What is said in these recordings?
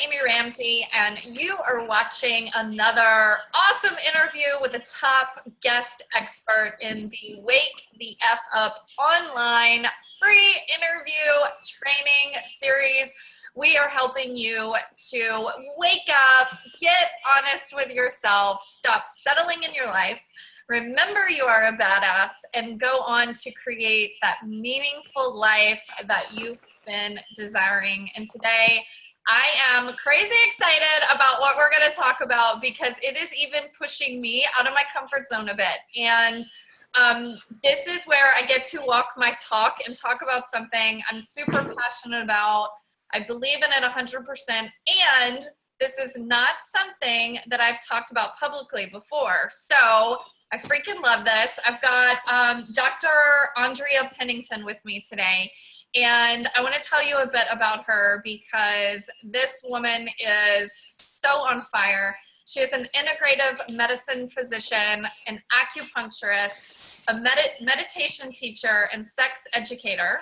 Amy Ramsey, and you are watching another awesome interview with a top guest expert in the Wake the F Up online free interview training series. We are helping you to wake up, get honest with yourself, stop settling in your life, remember you are a badass, and go on to create that meaningful life that you've been desiring. And today, I am crazy excited about what we're going to talk about because it is even pushing me out of my comfort zone a bit. And this is where I get to walk my talk and talk about something I'm super passionate about. I believe in it 100%. And this is not something that I've talked about publicly before. So I freaking love this. I've got Dr. Andrea Pennington with me today. And I want to tell you a bit about her because this woman is so on fire. She is an integrative medicine physician, an acupuncturist, a meditation teacher, and sex educator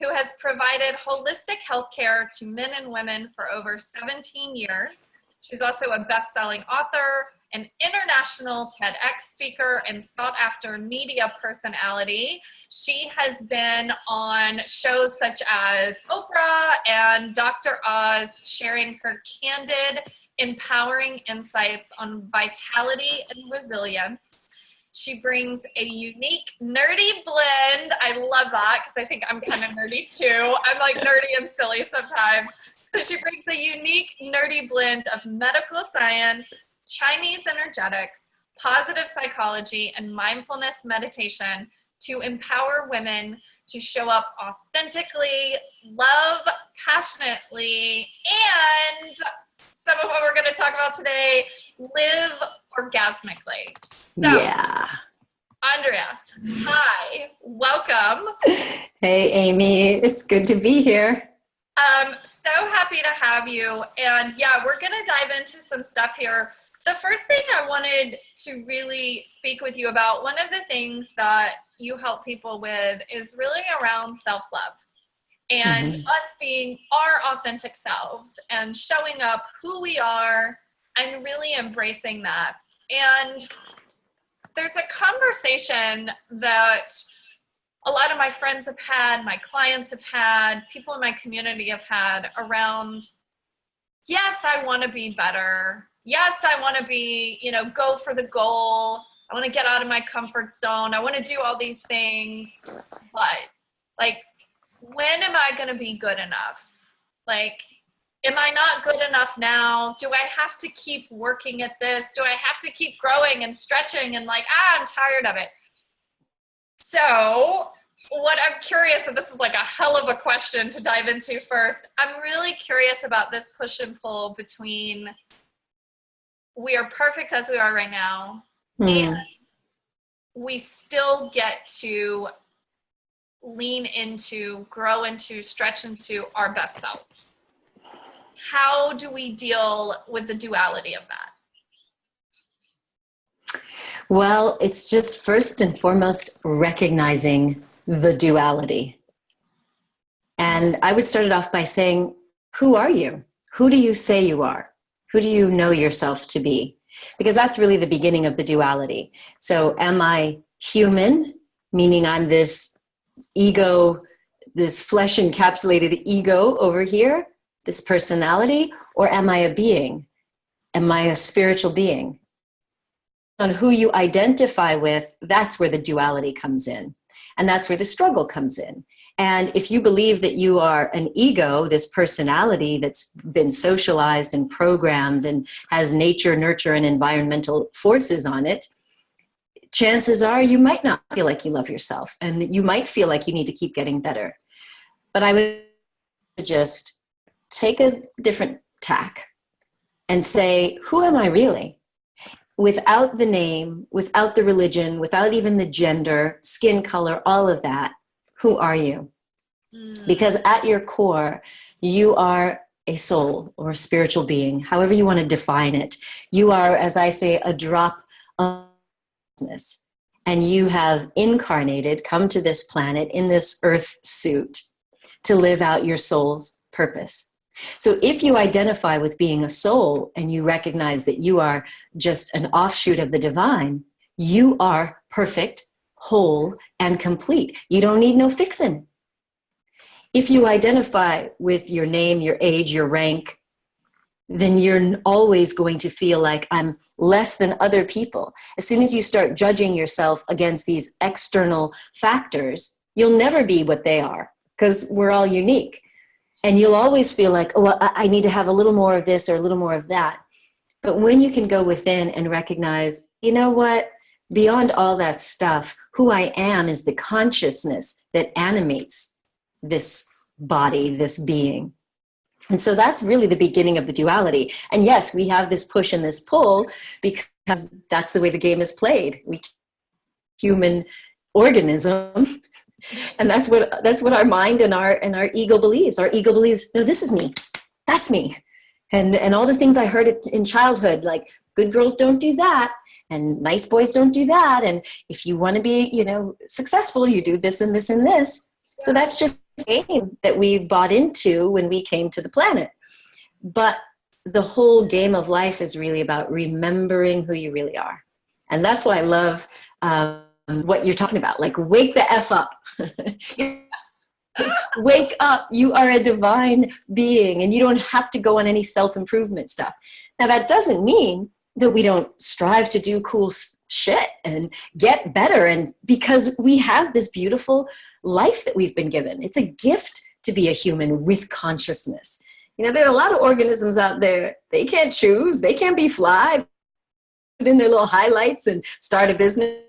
who has provided holistic healthcare to men and women for over 17 years. She's also a best-selling author, an international TEDx speaker, and sought-after media personality. She has been on shows such as Oprah and Dr. Oz, sharing her candid, empowering insights on vitality and resilience. She brings a unique, nerdy blend. I love that because I think I'm kind of nerdy too. I'm like nerdy and silly sometimes. So she brings a unique, nerdy blend of medical science, Chinese energetics, positive psychology, and mindfulness meditation to empower women to show up authentically, love passionately, and some of what we're going to talk about today, live orgasmically. So, yeah. Andrea, hi, welcome. Hey, Amy, it's good to be here. I'm so happy to have you. And yeah, we're going to dive into some stuff here. The first thing I wanted to really speak with you about, one of the things that you help people with is really around self-love and us being our authentic selves and showing up who we are and really embracing that. And there's a conversation that a lot of my friends have had, my clients have had, people in my community have had around, yes, I want to be better. Yes, I want to be, go for the goal. I want to get out of my comfort zone. I want to do all these things. But, when am I going to be good enough? Am I not good enough now? Do I have to keep working at this? Do I have to keep growing and stretching and I'm tired of it? So what I'm curious, and this is a hell of a question to dive into first. I'm really curious about this push and pull between we are perfect as we are right now, and we still get to lean into, grow into, stretch into our best selves. How do we deal with the duality of that? Well, it's just first and foremost recognizing the duality. And I would start it off by saying, who are you? Who do you say you are? Who do you know yourself to be? Because that's really the beginning of the duality. So am I human, meaning I'm this ego, this flesh encapsulated ego over here, this personality, or am I a being? Am I a spiritual being? On who you identify with, that's where the duality comes in. And that's where the struggle comes in. And if you believe that you are an ego, this personality that's been socialized and programmed and has nature, nurture, and environmental forces on it, chances are you might not feel like you love yourself and you might feel like you need to keep getting better. But I would just take a different tack and say, who am I really? Without the name, without the religion, without even the gender, skin color, all of that, who are you? Because at your core, you are a soul or a spiritual being, however you want to define it. You are, as I say, a drop of consciousness, and you have incarnated, come to this planet in this earth suit to live out your soul's purpose. So if you identify with being a soul and you recognize that you are just an offshoot of the divine, you are perfect, whole, and complete. You don't need no fixing. If you identify with your name, your age, your rank, then you're always going to feel like I'm less than other people. As soon as you start judging yourself against these external factors, you'll never be what they are, because we're all unique. And you'll always feel like, oh, well, I need to have a little more of this or a little more of that. But when you can go within and recognize, you know what, beyond all that stuff, who I am is the consciousness that animates this body, this being. And so that's really the beginning of the duality. And yes, we have this push and this pull because that's the way the game is played. We human organism. And that's what our mind and our ego believes. Our ego believes, no, this is me. That's me. And all the things I heard in childhood, like good girls don't do that, and nice boys don't do that. And if you want to be, successful, you do this and this and this. So that's just a game that we bought into when we came to the planet. But the whole game of life is really about remembering who you really are. And that's why I love what you're talking about. Like, wake the F up. Wake up. You are a divine being, and you don't have to go on any self-improvement stuff. Now, that doesn't mean that we don't strive to do cool shit and get better, and because we have this beautiful life that we've been given. It's a gift to be a human with consciousness. There are a lot of organisms out there. They can't choose. They can't be fly, put in their little highlights and start a business.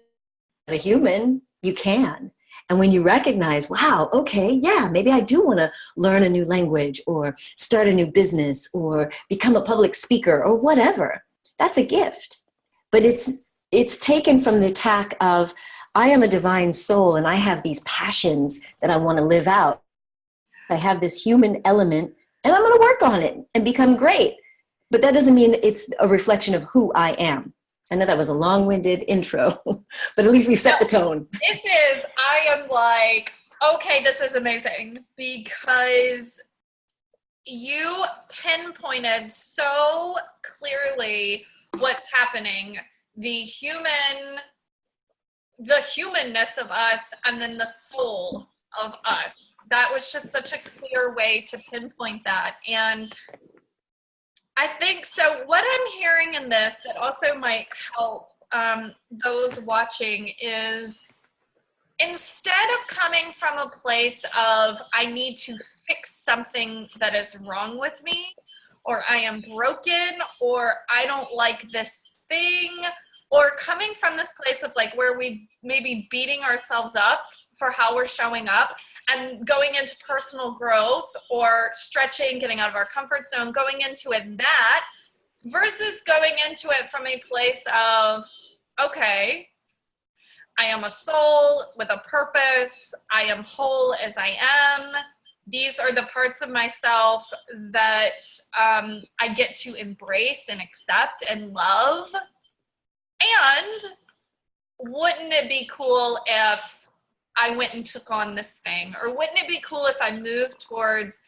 As a human, you can. And when you recognize, wow, okay, yeah, maybe I do want to learn a new language or start a new business or become a public speaker or whatever, that's a gift. But it's taken from the tack of, I am a divine soul and I have these passions that I want to live out. I have this human element and I'm going to work on it and become great. But that doesn't mean it's a reflection of who I am. I know that was a long-winded intro, but at least we've set the tone. I am like, okay, this is amazing, because you pinpointed so clearly what's happening, the humanness of us, and then the soul of us. That was just such a clear way to pinpoint that. And I think so. What I'm hearing in this that also might help those watching is, instead of coming from a place of I need to fix something that is wrong with me, or I am broken, or I don't like this thing, or coming from this place of like where we maybe beating ourselves up for how we're showing up and going into personal growth or stretching, getting out of our comfort zone, going into it that versus going into it from a place of, okay, I am a soul with a purpose. I am whole as I am. These are the parts of myself that I get to embrace and accept and love. And wouldn't it be cool if I went and took on this thing? Or wouldn't it be cool if I moved towards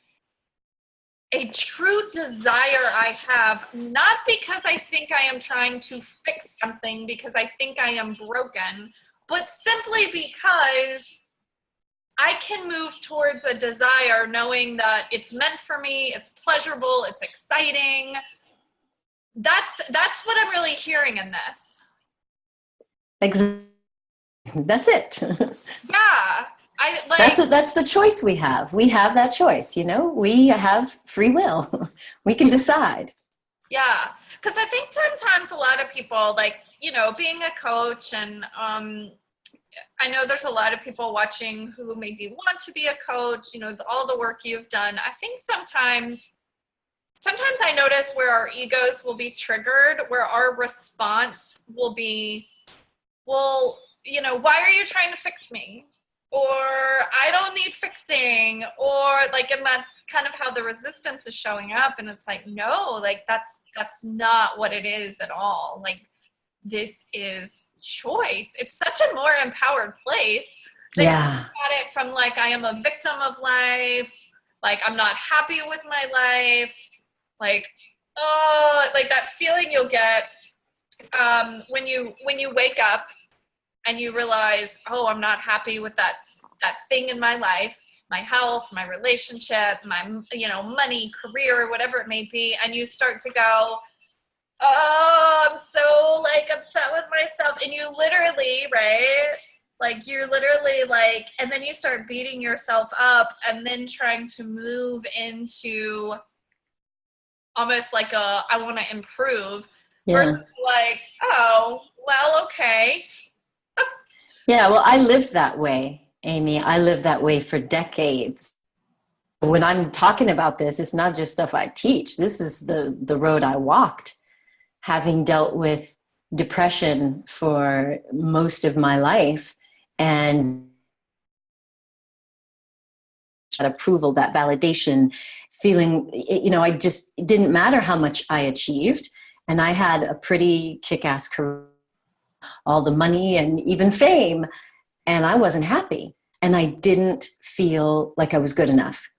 a true desire I have, not because I think I am trying to fix something, because I think I am broken, but simply because I can move towards a desire knowing that it's meant for me, it's pleasurable, it's exciting. That's what I'm really hearing in this. Exactly. That's it. Yeah. That's the choice we have. We have that choice, we have free will. We can decide. Yeah. Because I think sometimes a lot of people, being a coach, and I know there's a lot of people watching who maybe want to be a coach, all the work you've done. I think sometimes I notice where our egos will be triggered, where our response will be, well, why are you trying to fix me? Or I don't need fixing, or and that's kind of how the resistance is showing up. And it's like, no, that's not what it is at all. This is choice. It's such a more empowered place. They look at it from I am a victim of life. like I'm not happy with my life, like, oh, like that feeling you'll get when you wake up and you realize, oh, I'm not happy with that thing in my life, my health, my relationship, my, you know, money, career, whatever it may be, and you start to go, oh, I'm so like upset with myself, and you literally, right? Like you're literally like, and then you start beating yourself up and then trying to move into almost like a, I want to improve Yeah. versus like, oh, well, okay. Yeah. Well, I lived that way, Amy. I lived that way for decades. When I'm talking about this, it's not just stuff I teach. This is the road I walked, having dealt with depression for most of my life, and that approval, that validation, feeling, you know, I just, it didn't matter how much I achieved. And I had a pretty kick-ass career, all the money and even fame, and I wasn't happy. And I didn't feel like I was good enough.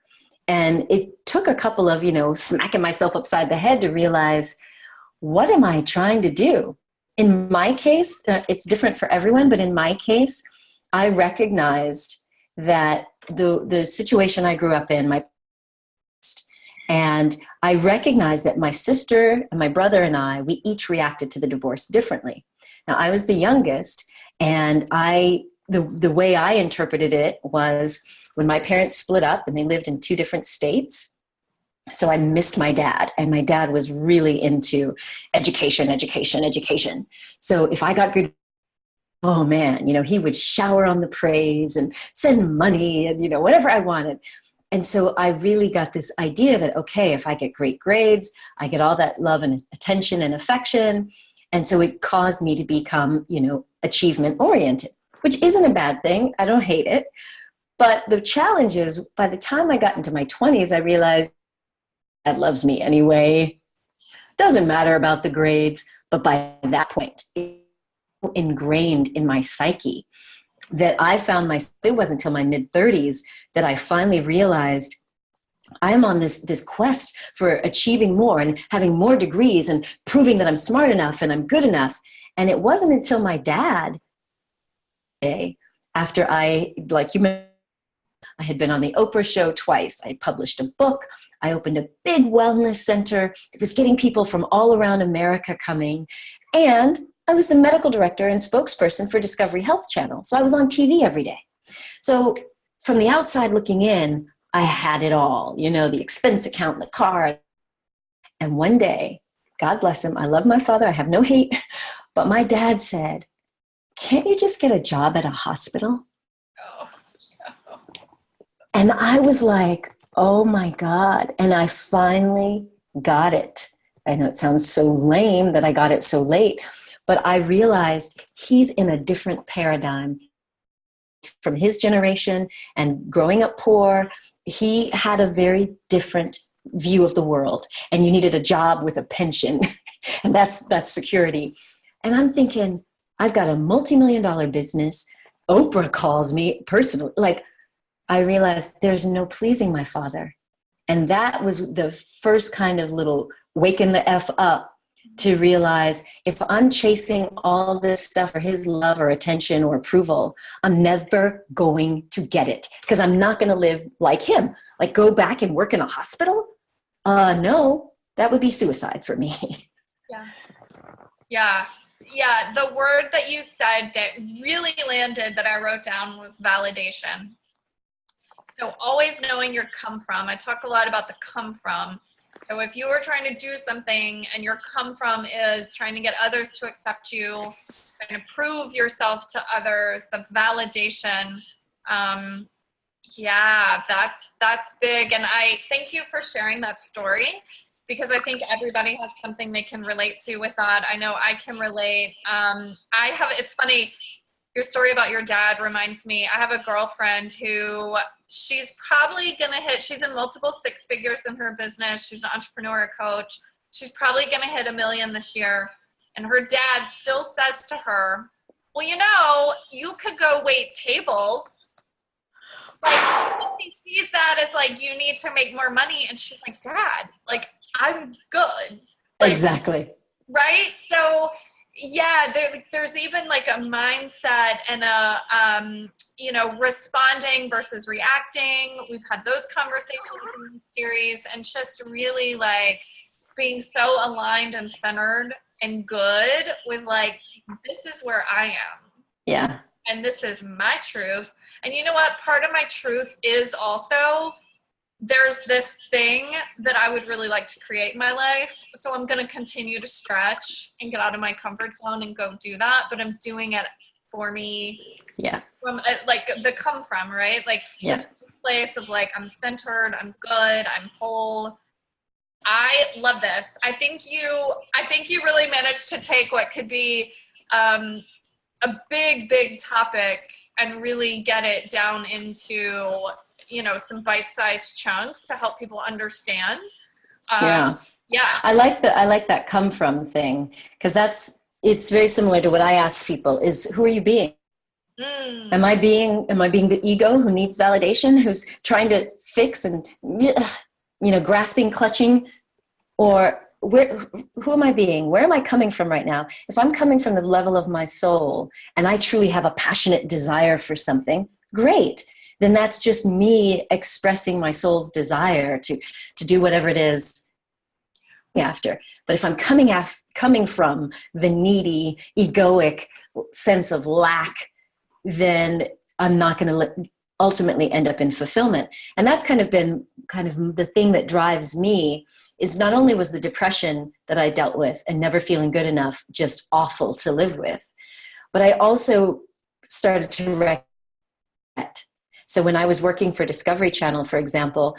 And it took a couple of, you know, smacking myself upside the head to realize, what am I trying to do? In my case, it's different for everyone, but in my case, I recognized that the situation I grew up in, and I recognized that my sister and my brother and I, we each reacted to the divorce differently. Now, I was the youngest, and the way I interpreted it was when my parents split up and they lived in two different states. So I missed my dad, and my dad was really into education, education, education. So if I got good, oh man, you know, he would shower on the praise and send money and, you know, whatever I wanted. And so I really got this idea that, okay, if I get great grades, I get all that love and attention and affection. And so it caused me to become, you know, achievement oriented, which isn't a bad thing. I don't hate it. But the challenge is, by the time I got into my 20s, I realized that loves me anyway. Doesn't matter about the grades. But by that point, it was ingrained in my psyche that I found myself, it wasn't until my mid 30s that I finally realized I'm on this quest for achieving more and having more degrees and proving that I'm smart enough and I'm good enough. And it wasn't until my dad, after I, like you mentioned, I had been on the Oprah show twice. I published a book. I opened a big wellness center. It was getting people from all around America coming. And I was the medical director and spokesperson for Discovery Health Channel. So I was on TV every day. So from the outside looking in, I had it all, you know, the expense account, the car. And one day, God bless him, I love my father, I have no hate, but my dad said, can't you just get a job at a hospital? Oh, no. And I was like, oh my God. And I finally got it. I know it sounds so lame that I got it so late, but I realized he's in a different paradigm from his generation, and growing up poor, he had a very different view of the world, and you needed a job with a pension and that's security. And I'm thinking, I've got a multi-million-dollar business. Oprah calls me personally. Like, I realized there's no pleasing my father. And that was the first kind of little waking the F up to realize, if I'm chasing all this stuff for his love or attention or approval, I'm never going to get it, because I'm not going to live like him. Like, go back and work in a hospital? No, that would be suicide for me. Yeah. Yeah. Yeah. The word that you said that really landed that I wrote down was validation. So always knowing your come from. I talk a lot about the come from. So if you are trying to do something and your come from is trying to get others to accept you, trying to prove yourself to others, the validation, yeah, that's big. And I thank you for sharing that story, because I think everybody has something they can relate to with that. I know I can relate. It's funny, your story about your dad reminds me, I have a girlfriend who she's probably going to hit, she's in multiple six figures in her business. She's an entrepreneur, a coach. She's probably going to hit $1 million this year. And her dad still says to her, well, you know, you could go wait tables. like she sees that as like, you need to make more money. And she's like, Dad, like, I'm good. Like, Exactly. right. So yeah, there's even like a mindset and a, you know, responding versus reacting. We've had those conversations in this series, and just really like being so aligned and centered and good with like, this is where I am. Yeah. And this is my truth. And you know what? Part of my truth is also, there's this thing that I would really like to create in my life. So I'm going to continue to stretch and get out of my comfort zone and go do that. But I'm doing it for me. Yeah. From like the come from, right? Like just a place of like, I'm centered, I'm good, I'm whole. I love this. I think you really managed to take what could be a big topic and really get it down into, you know, some bite-sized chunks to help people understand. Yeah. I like that come from thing, because it's very similar to what I ask people is, who are you being? Am I being the ego who needs validation, who's trying to fix and, you know, grasping, clutching, or who am I being? Where am I coming from right now? If I'm coming from the level of my soul and I truly have a passionate desire for something, great. Then that's just me expressing my soul's desire to do whatever it is after. But if I'm coming from the needy, egoic sense of lack, then I'm not going to ultimately end up in fulfillment. And that's been the thing that drives me. Is not only was the depression that I dealt with and never feeling good enough just awful to live with, but I also started to regret. So when I was working for Discovery Channel, for example,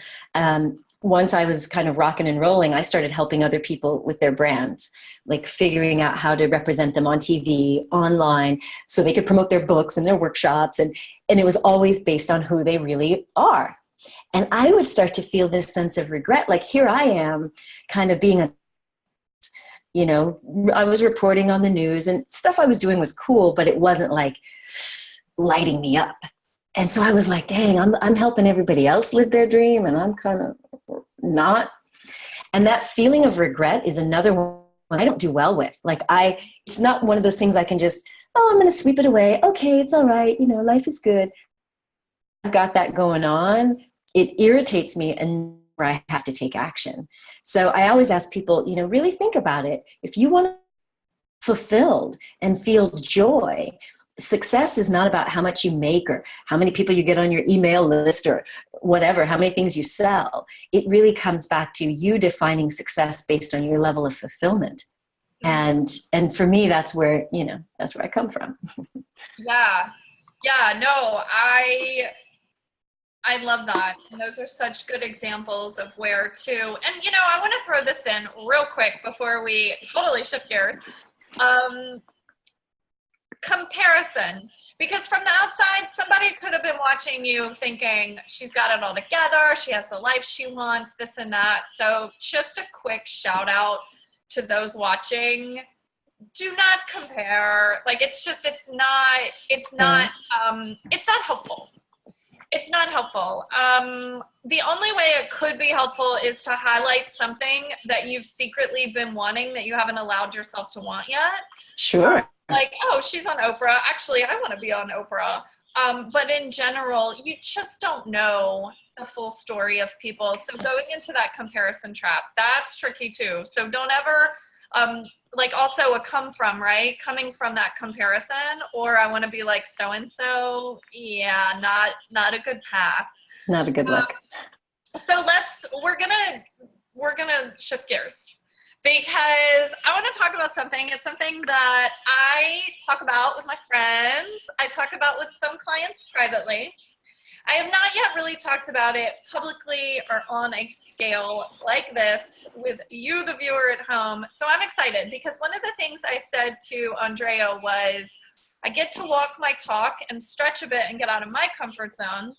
once I was kind of rocking and rolling, I started helping other people with their brands, like figuring out how to represent them on TV, online, so they could promote their books and their workshops. And it was always based on who they really are. And I would start to feel this sense of regret. Like, here I am kind of being you know, I was reporting on the news and stuff I was doing was cool, but it wasn't like lighting me up. And so I was like, dang, I'm helping everybody else live their dream and I'm kind of not. And that feeling of regret is another one I don't do well with. Like it's not one of those things I can just, I'm going to sweep it away. Okay, it's all right. You know, life is good. I've got that going on. It irritates me and I have to take action. So I always ask people, you know, really think about it. If you want to be fulfilled and feel joy, success is not about how much you make or how many people you get on your email list or whatever, how many things you sell. It really comes back to you defining success based on your level of fulfillment. And for me, that's where I come from. Yeah, no, I love that. And those are such good examples of where to, and you know, I want to throw this in real quick before we totally shift gears. Comparison. Because from the outside, somebody could have been watching you thinking, she's got it all together, she has the life she wants, this and that. So just a quick shout out to those watching. Do not compare. Like, it's not helpful. It's not helpful. The only way it could be helpful is to highlight something that you've secretly been wanting that you haven't allowed yourself to want yet. Sure. Like, oh, she's on Oprah. Actually, I want to be on Oprah. But in general, you just don't know the full story of people. So going into that comparison trap, that's tricky too. So don't ever, like also a come from, right? Coming from that comparison, or I want to be like so-and-so. Yeah, not a good path. Not a good look. So we're gonna shift gears because I want to talk about something. It's something that I talk about with my friends. I talk about with some clients privately. I have not yet really talked about it publicly or on a scale like this with you, the viewer at home. So I'm excited because one of the things I said to Andrea was, I get to walk my talk and stretch a bit and get out of my comfort zone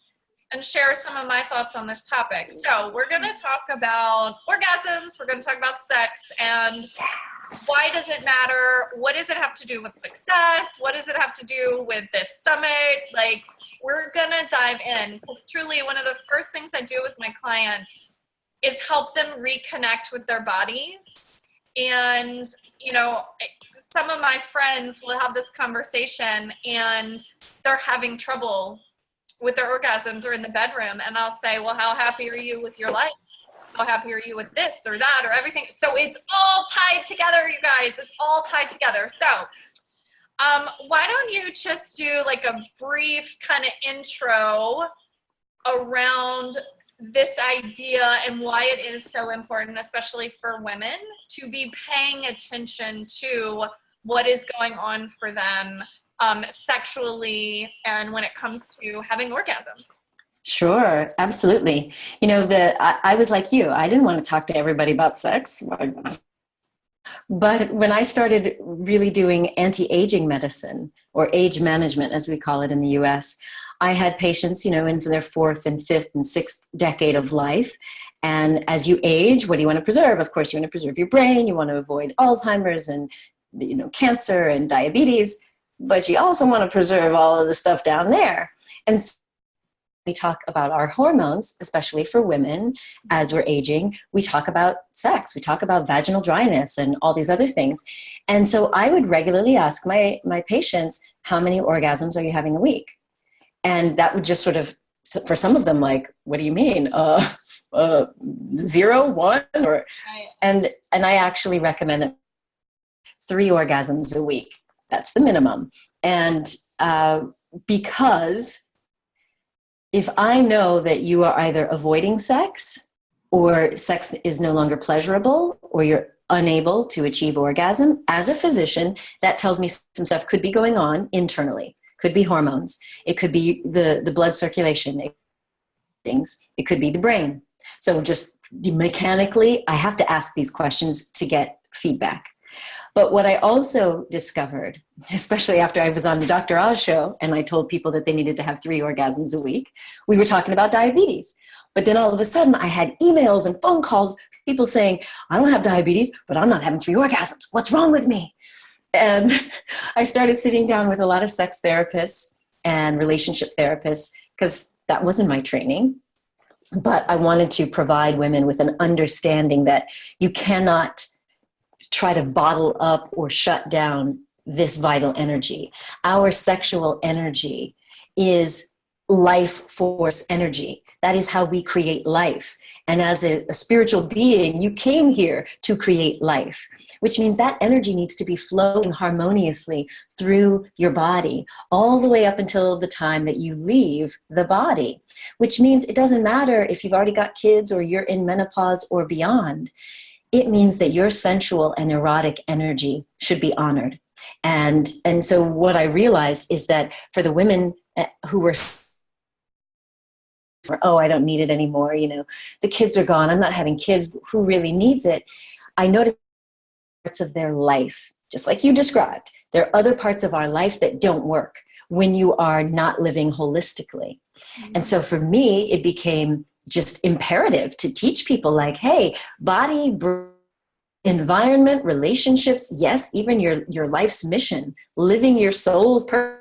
and share some of my thoughts on this topic. So we're going to talk about orgasms. We're going to talk about sex and why does it matter? What does it have to do with success? What does it have to do with this summit? Like, we're gonna dive in, because truly one of the first things I do with my clients is help them reconnect with their bodies. And, you know, some of my friends will have this conversation and they're having trouble with their orgasms or in the bedroom. And I'll say, well, how happy are you with your life? How happy are you with this or that or everything? So it's all tied together, you guys. It's all tied together. So why don't you just do like a brief kind of intro around this idea and why it is so important, especially for women, to be paying attention to what is going on for them sexually and when it comes to having orgasms. Sure, absolutely. You know, I was like you. I didn't want to talk to everybody about sex. But when I started really doing anti-aging medicine, or age management, as we call it in the US, I had patients, you know, in their fourth and fifth and sixth decade of life. And as you age, what do you want to preserve? Of course, you want to preserve your brain. You want to avoid Alzheimer's and, you know, cancer and diabetes. But you also want to preserve all of the stuff down there. And so we talk about our hormones, especially for women as we're aging. We talk about sex. We talk about vaginal dryness and all these other things. And so I would regularly ask my patients, how many orgasms are you having a week? And that would just sort of, for some of them, like, what do you mean? 0, 1? Or, and I actually recommend that 3 orgasms a week. That's the minimum. And because if I know that you are either avoiding sex, or sex is no longer pleasurable, or you're unable to achieve orgasm, as a physician, that tells me some stuff could be going on internally. Could be hormones. It could be the blood circulation. It could be the brain. So just mechanically, I have to ask these questions to get feedback. But what I also discovered, especially after I was on the Dr. Oz show and I told people that they needed to have 3 orgasms a week, we were talking about diabetes. But then all of a sudden I had emails and phone calls, people saying, I don't have diabetes, but I'm not having 3 orgasms. What's wrong with me? And I started sitting down with a lot of sex therapists and relationship therapists, because that wasn't my training. But I wanted to provide women with an understanding that you cannot try to bottle up or shut down this vital energy. Our sexual energy is life force energy. That is how we create life. And as a spiritual being, you came here to create life, which means that energy needs to be flowing harmoniously through your body all the way up until the time that you leave the body, which means it doesn't matter if you've already got kids or you're in menopause or beyond. It means that your sensual and erotic energy should be honored. And so what I realized is that for the women who were, oh, I don't need it anymore, you know, the kids are gone, I'm not having kids, who really needs it? I noticed parts of their life, just like you described, there are other parts of our life that don't work when you are not living holistically. Mm-hmm. And so for me, it became just imperative to teach people, like, hey, body, environment, relationships, yes, even your life's mission, living your soul's purpose,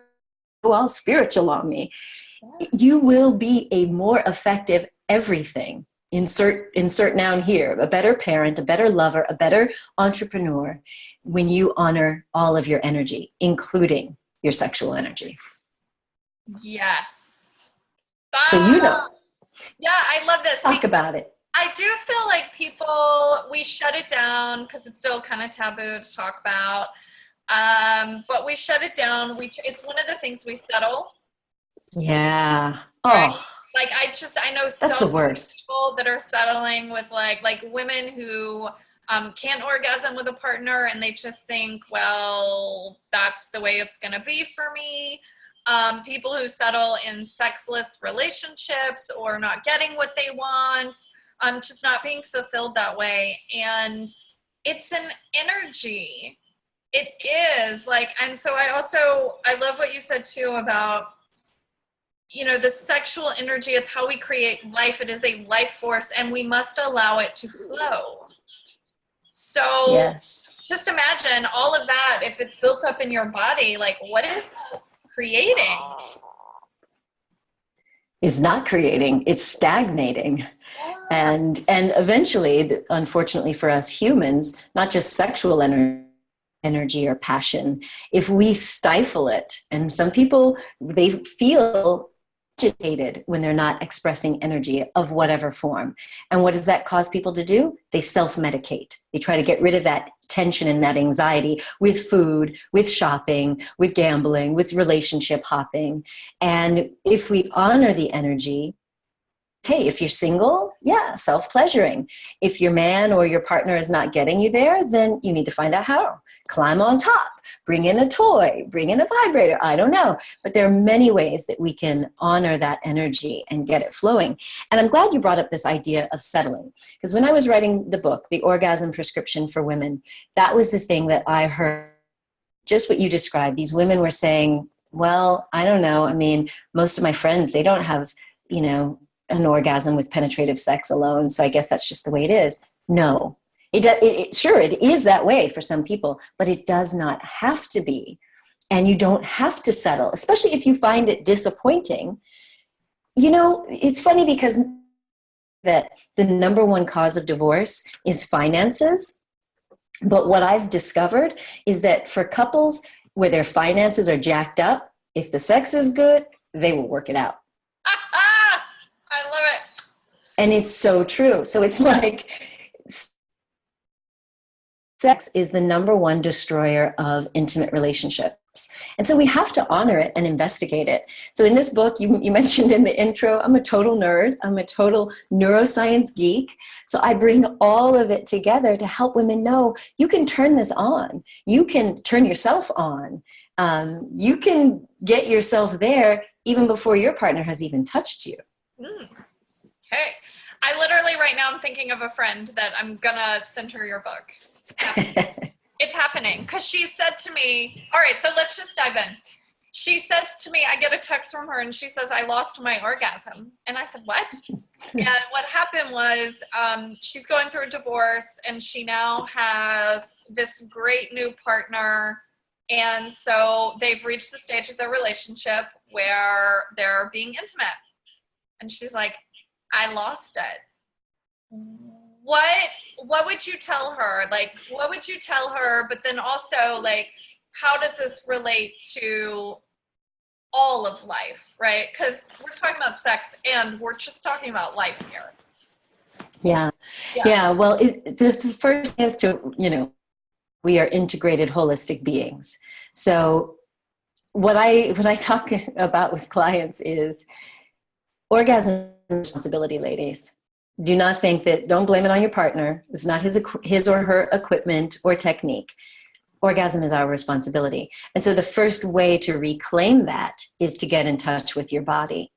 all spiritual on me, you will be a more effective everything. Insert noun here, a better parent, a better lover, a better entrepreneur, when you honor all of your energy, including your sexual energy. Yes. So you know. Yeah, I love this. Talk about it. I do feel like people, we shut it down because it's still kind of taboo to talk about. But we shut it down. It's one of the things we settle. Yeah. Right? Oh, like I know that's so the worst. many people that are settling with like women who can't orgasm with a partner, and they just think, well, that's the way it's going to be for me. People who settle in sexless relationships or not getting what they want, just not being fulfilled that way. And it's an energy. It is like, and so I love what you said too about, you know, the sexual energy. It's how we create life. It is a life force, and we must allow it to flow. So yes. Just imagine all of that, if it's built up in your body, like what is that creating? is not creating, it's stagnating. And eventually, unfortunately for us humans, not just sexual energy or passion, if we stifle it, and some people, they feel agitated when they're not expressing energy of whatever form. And what does that cause people to do? They self-medicate. They try to get rid of that tension and that anxiety with food, with shopping, with gambling, with relationship hopping. And if we honor the energy, hey, if you're single, yeah, self-pleasuring. If your man or your partner is not getting you there, then you need to find out how. Climb on top, bring in a toy, bring in a vibrator, I don't know. But there are many ways that we can honor that energy and get it flowing. And I'm glad you brought up this idea of settling. Because when I was writing the book, The Orgasm Prescription for Women, that was the thing that I heard, just what you described. These women were saying, well, I don't know. I mean, most of my friends, they don't have, an orgasm with penetrative sex alone, so I guess that's just the way it is. No, sure, it is that way for some people, but it does not have to be. And you don't have to settle, especially if you find it disappointing. It's funny because that the number one cause of divorce is finances. But what I've discovered is that for couples where their finances are jacked up, if the sex is good, they will work it out. I love it. And it's so true. So it's like sex is the number one destroyer of intimate relationships. And so we have to honor it and investigate it. So in this book, you mentioned in the intro, I'm a total nerd. I'm a total neuroscience geek. So I bring all of it together to help women know you can turn this on. You can turn yourself on. You can get yourself there even before your partner has even touched you. Hey, I literally right now I'm thinking of a friend that I'm gonna send her your book. It's happening because she said to me, all right, so let's just dive in. She says to me, I get a text from her and she says, I lost my orgasm. And I said, what? And what happened was she's going through a divorce and she now has this great new partner. And so they've reached the stage of their relationship where they're being intimate. And she's like, I lost it. What would you tell her? Like, what would you tell her? But then also, like, how does this relate to all of life, right? Because we're talking about sex and we're just talking about life here. Yeah. Well, the first thing is to, we are integrated holistic beings. So what I talk about with clients is orgasm responsibility, ladies. Do not think that, don't blame it on your partner. It's not his or her equipment or technique. Orgasm is our responsibility. And so the first way to reclaim that is to get in touch with your body.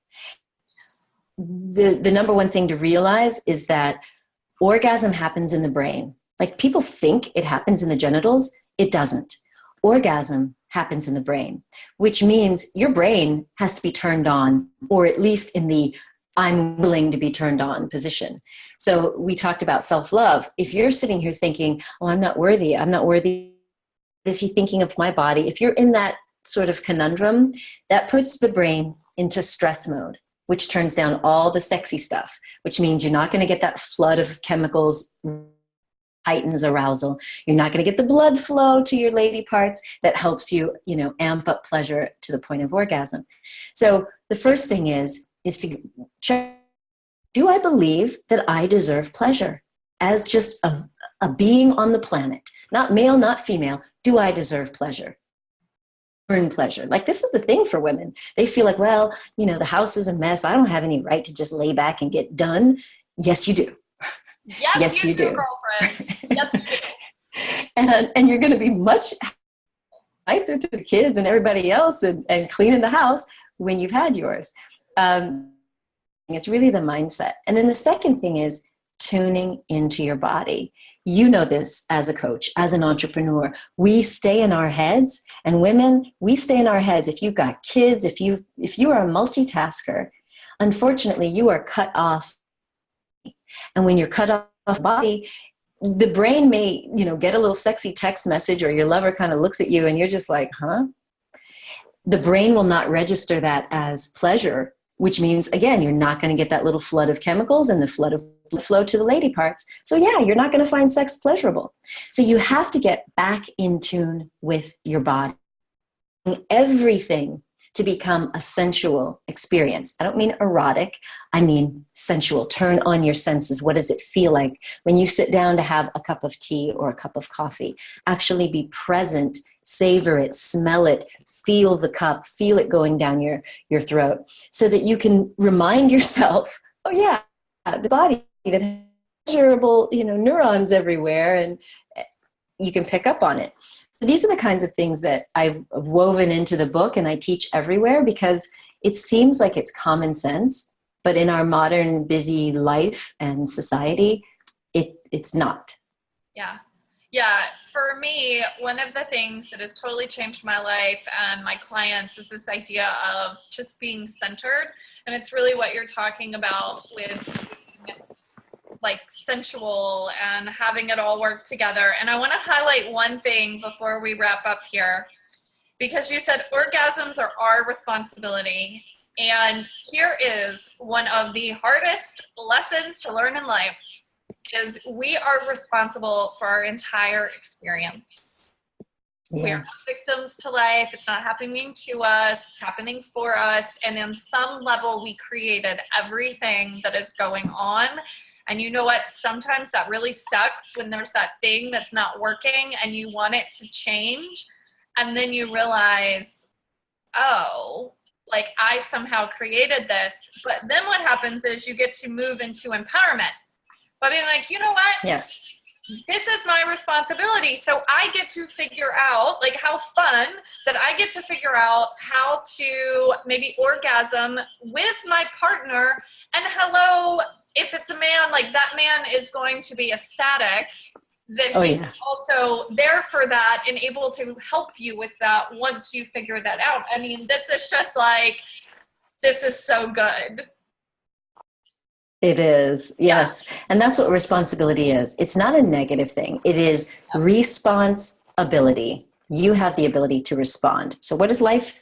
The number one thing to realize is that orgasm happens in the brain. Like, people think it happens in the genitals. It doesn't. Orgasm happens in the brain, which means your brain has to be turned on, or at least in the I'm willing to be turned on position. So we talked about self-love. If you're sitting here thinking, oh, I'm not worthy. What is he thinking of my body? If you're in that sort of conundrum, that puts the brain into stress mode, which turns down all the sexy stuff, which means you're not going to get that flood of chemicals, heightens arousal. You're not going to get the blood flow to your lady parts that helps you, amp up pleasure to the point of orgasm. So the first thing is to check, do I believe that I deserve pleasure as just a being on the planet? Not male, not female. Do I deserve pleasure? Earn pleasure. Like, this is the thing for women. They feel like, well, the house is a mess. I don't have any right to just lay back and get done. Yes, you do. Yes, you do, girlfriend. Yes, you do. And you're going to be much nicer to the kids and everybody else and cleaning the house when you've had yours. It's really the mindset. And then the second thing is tuning into your body. You know this as a coach, as an entrepreneur. We stay in our heads, and women, we stay in our heads. If you've got kids, if you are a multitasker, unfortunately, you are cut off. And when you're cut off body, the brain may, get a little sexy text message, or your lover kind of looks at you and you're just like, huh? The brain will not register that as pleasure. which means, again, you're not going to get that little flood of chemicals and the flood of flow to the lady parts. So yeah, you're not going to find sex pleasurable. So you have to get back in tune with your body. Everything to become a sensual experience. I don't mean erotic, I mean sensual. Turn on your senses. What does it feel like when you sit down to have a cup of tea or a cup of coffee? Actually be present, savor it, smell it, feel the cup, feel it going down your throat, so that you can remind yourself, oh yeah, the body that has pleasurable, neurons everywhere, and you can pick up on it. So these are the kinds of things that I've woven into the book and I teach everywhere, because it seems like it's common sense, but in our modern busy life and society, it's not. Yeah. Yeah. For me, one of the things that has totally changed my life and my clients is this idea of just being centered. And it's really what you're talking about with like sensual and having it all work together. And I want to highlight one thing before we wrap up here, because you said orgasms are our responsibility. And here is one of the hardest lessons to learn in life, is we are responsible for our entire experience. Yes. We are not victims to life. It's not happening to us. It's happening for us. And on some level, we created everything that is going on. And you know what? Sometimes that really sucks when there's that thing that's not working and you want it to change. And then you realize, oh, like I somehow created this. But then what happens is you get to move into empowerment by being like, you know what? Yes. This is my responsibility. So I get to figure out, like, how fun that I get to figure out how to maybe orgasm with my partner. And hello, if it's a man, like that man is going to be ecstatic that he's also there for that and able to help you with that once you figure that out. I mean, this is just like, this is so good. It is, yes. Yeah. And that's what responsibility is. It's not a negative thing. It is responsibility. You have the ability to respond. So what is life,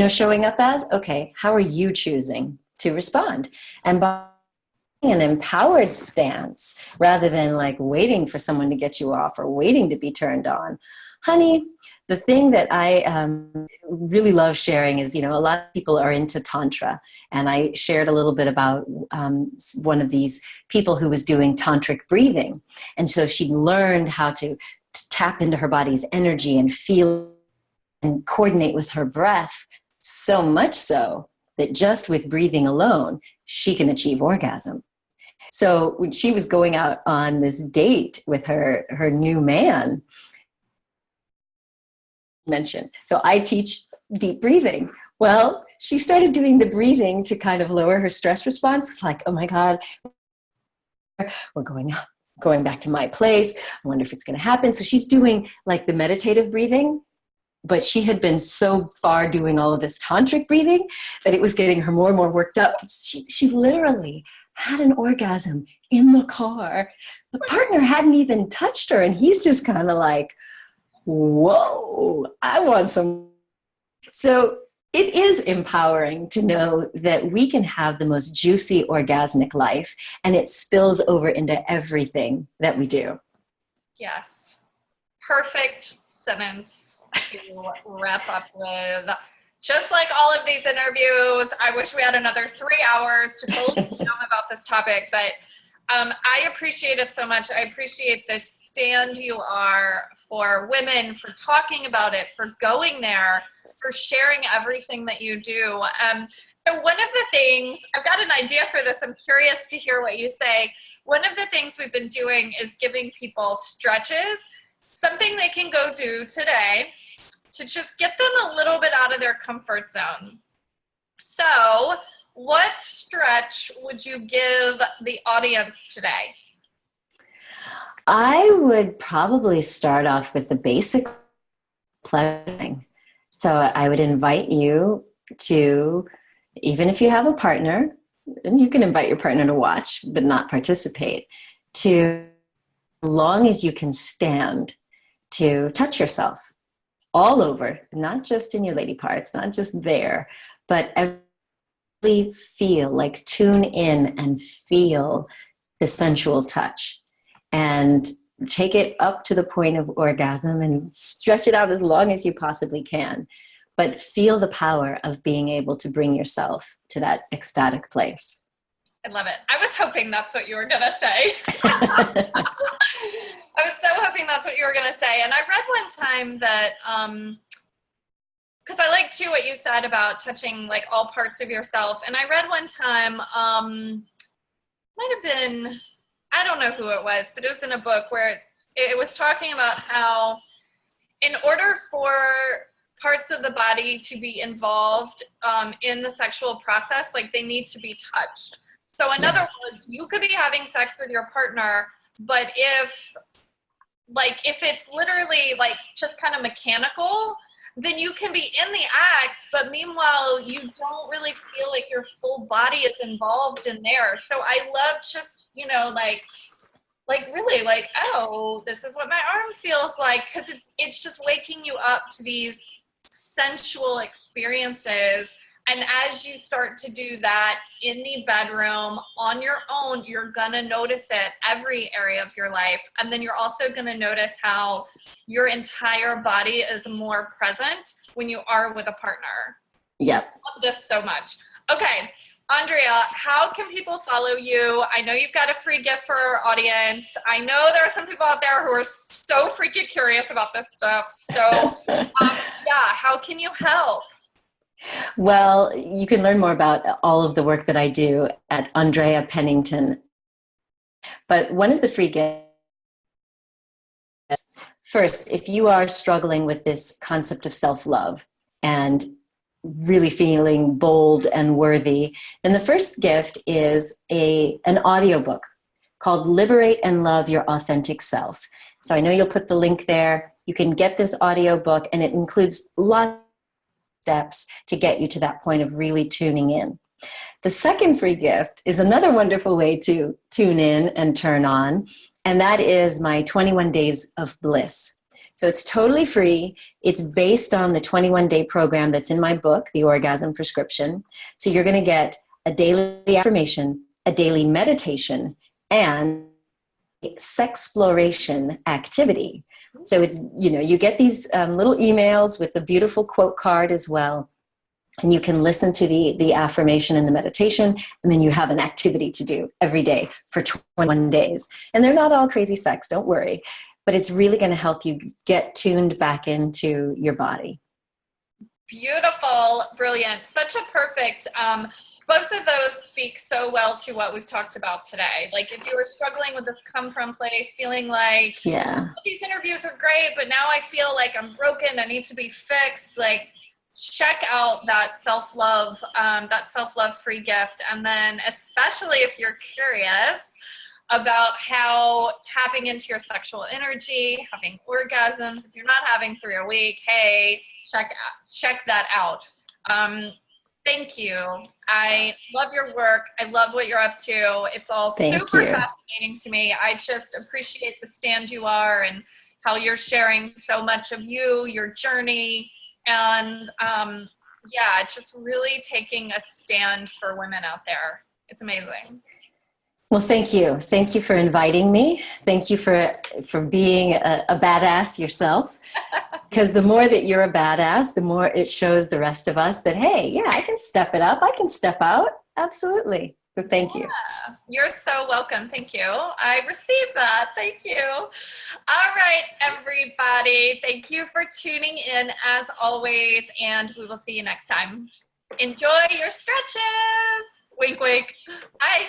showing up as? Okay, how are you choosing to respond? And by an empowered stance, rather than like waiting for someone to get you off or waiting to be turned on. Honey, the thing that I really love sharing is, a lot of people are into Tantra. And I shared a little bit about one of these people who was doing tantric breathing. And so she learned how to tap into her body's energy and feel and coordinate with her breath, so much so that just with breathing alone, she can achieve orgasm. So when she was going out on this date with her new man, so I teach deep breathing. Well, she started doing the breathing to kind of lower her stress response. It's like, oh my God, we're going back to my place. I wonder if it's going to happen. So she's doing like the meditative breathing, but she had been so far doing all of this tantric breathing that it was getting her more and more worked up. She literally had an orgasm in the car. The partner hadn't even touched her, and he's just kind of like, whoa, I want some. So it is empowering to know that we can have the most juicy orgasmic life, and it spills over into everything that we do. Yes. Perfect sentence to wrap up with. Just like all of these interviews, I wish we had another 3 hours to totally know about this topic, but I appreciate it so much. I appreciate the stand you are for women, for talking about it, for going there, for sharing everything that you do. So one of the things, I've got an idea for this. I'm curious to hear what you say. One of the things we've been doing is giving people stretches, something they can go do today to just get them a little bit out of their comfort zone. So what stretch would you give the audience today? I would probably start off with the basic pleasuring. So I would invite you to, even if you have a partner, and you can invite your partner to watch, but not participate, to, as long as you can stand, to touch yourself all over, not just in your lady parts, not just there, but really feel, like tune in and feel the sensual touch, and take it up to the point of orgasm and stretch it out as long as you possibly can. But feel the power of being able to bring yourself to that ecstatic place. I love it. I was hoping that's what you were going to say. I was so hoping that's what you were going to say. And I read one time that, because I like too what you said about touching like all parts of yourself. And I read one time, might have been, I don't know who it was, but it was in a book where it was talking about how in order for parts of the body to be involved in the sexual process, like they need to be touched. So in other words, you could be having sex with your partner, but if it's literally like just kind of mechanical, then you can be in the act, but meanwhile, you don't really feel like your full body is involved in there. So I love just, you know, like really like, oh, this is what my arm feels like. Cause it's just waking you up to these sensual experiences. And as you start to do that in the bedroom on your own, you're going to notice it every area of your life. And then you're also going to notice how your entire body is more present when you are with a partner. Yep. I love this so much. Okay, Andrea, how can people follow you? I know you've got a free gift for our audience. I know there are some people out there who are so freaking curious about this stuff. So how can you help? Well, you can learn more about all of the work that I do at Andrea Pennington. But one of the free gifts, first, if you are struggling with this concept of self-love and really feeling bold and worthy, then the first gift is an audiobook called Liberate and Love Your Authentic Self. So I know you'll put the link there. You can get this audiobook, and it includes lots of steps to get you to that point of really tuning in. The second free gift is another wonderful way to tune in and turn on, and that is my 21 Days of Bliss. So it's totally free. It's based on the 21-day program that's in my book, The Orgasm Prescription. So you're going to get a daily affirmation, a daily meditation, and a sexploration activity. So it's, you know, you get these little emails with a beautiful quote card as well. And you can listen to the affirmation and the meditation, and then you have an activity to do every day for 21 days. And they're not all crazy sex, don't worry. But it's really going to help you get tuned back into your body. Beautiful, brilliant, such a perfect, both of those speak so well to what we've talked about today. Like if you were struggling with this come from place, feeling like, these interviews are great, but now I feel like I'm broken, I need to be fixed, like check out that self-love free gift. And then especially if you're curious about how tapping into your sexual energy, having orgasms, if you're not having 3 a week, hey, check that out. Thank you. I love your work. I love what you're up to. It's all super fascinating to me. I just appreciate the stand you are and how you're sharing so much of you, your journey, and just really taking a stand for women out there. It's amazing. Well, thank you. Thank you for inviting me. Thank you for being a badass yourself. Because the more that you're a badass, the more it shows the rest of us that, hey, yeah, I can step it up. I can step out. Absolutely. So thank you. You're so welcome. Thank you. I received that. Thank you. All right, everybody. Thank you for tuning in as always, and we will see you next time. Enjoy your stretches. Wink, wink. Bye.